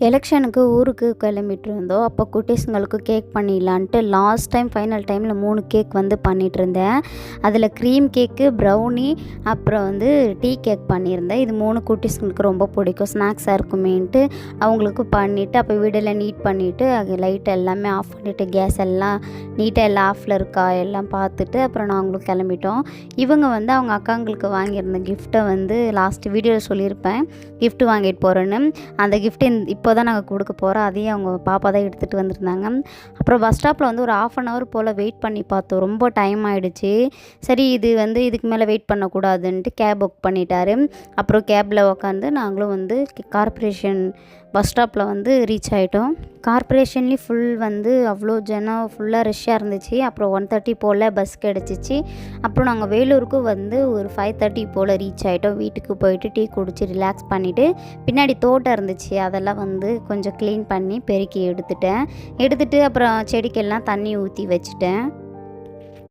எலெக்ஷனுக்கு ஊருக்கு கிளம்பிட்டு இருந்தோம். அப்போ குட்டீஸுங்களுக்கு கேக் பண்ணிடலான்ட்டு லாஸ்ட் டைம் ஃபைனல் டைமில் 3 கேக் வந்து பண்ணிகிட்டு இருந்தேன். அதில் க்ரீம் கேக்கு, ப்ரௌனி, அப்புறம் வந்து டீ கேக் பண்ணியிருந்தேன். இது 3 குட்டீஸுங்களுக்கு ரொம்ப பிடிக்கும், ஸ்நாக்ஸாக இருக்குமேன்ட்டு அவங்களுக்கு பண்ணிவிட்டு, அப்போ வீடெல்லாம் நீட் பண்ணிவிட்டு, அது லைட் எல்லாமே ஆஃப் பண்ணிவிட்டு, கேஸ் எல்லாம் நீட்டாக எல்லாம் ஆஃபில் இருக்கா எல்லாம் பார்த்துட்டு அப்புறம் நாங்களும் கிளம்பிட்டோம். இவங்க வந்து அவங்க அக்காங்களுக்கு வாங்கியிருந்த கிஃப்ட்டை வந்து லாஸ்ட் வீடியோவில் சொல்லியிருப்பேன், கிஃப்ட் வாங்கிட்டு போகிறேன்னு. அந்த கிஃப்ட்டு இப்போ தான் நாங்கள் கொடுக்க போகிறோம். அதையும் அவங்க பாப்பா தான் எடுத்துகிட்டு வந்திருந்தாங்க. அப்புறம் பஸ் ஸ்டாப்பில் வந்து ஒரு 1/2 hour போல் வெயிட் பண்ணி பார்த்தோம். ரொம்ப டைம் ஆகிடுச்சு. சரி, இது வந்து இதுக்கு மேலே வெயிட் பண்ணக்கூடாதுன்ட்டு கேப் புக் பண்ணிட்டாரு. அப்புறம் கேப்பில் உக்காந்து நாங்களும் வந்து கார்ப்பரேஷன் பஸ் ஸ்டாப்பில் வந்து ரீச் ஆகிட்டோம். கார்ப்பரேஷன்லேயும் ஃபுல் வந்து அவ்வளோ ஜனம் ஃபுல்லாக ரஷ்ஷாக இருந்துச்சு. அப்புறம் 1:30 போல் பஸ் கிடச்சிச்சு. அப்புறம் நாங்கள் வேலூருக்கும் வந்து ஒரு 5:30 போல் ரீச் ஆகிட்டோம். வீட்டுக்கு போயிட்டு டீ குடிச்சு ரிலாக்ஸ் பண்ணிவிட்டு, பின்னாடி தோட்டம் இருந்துச்சு, அதெல்லாம் வந்து கொஞ்சம் க்ளீன் பண்ணி பெருக்கி எடுத்துட்டு அப்புறம் செடிக்கெல்லாம் தண்ணி ஊற்றி வச்சுட்டேன்.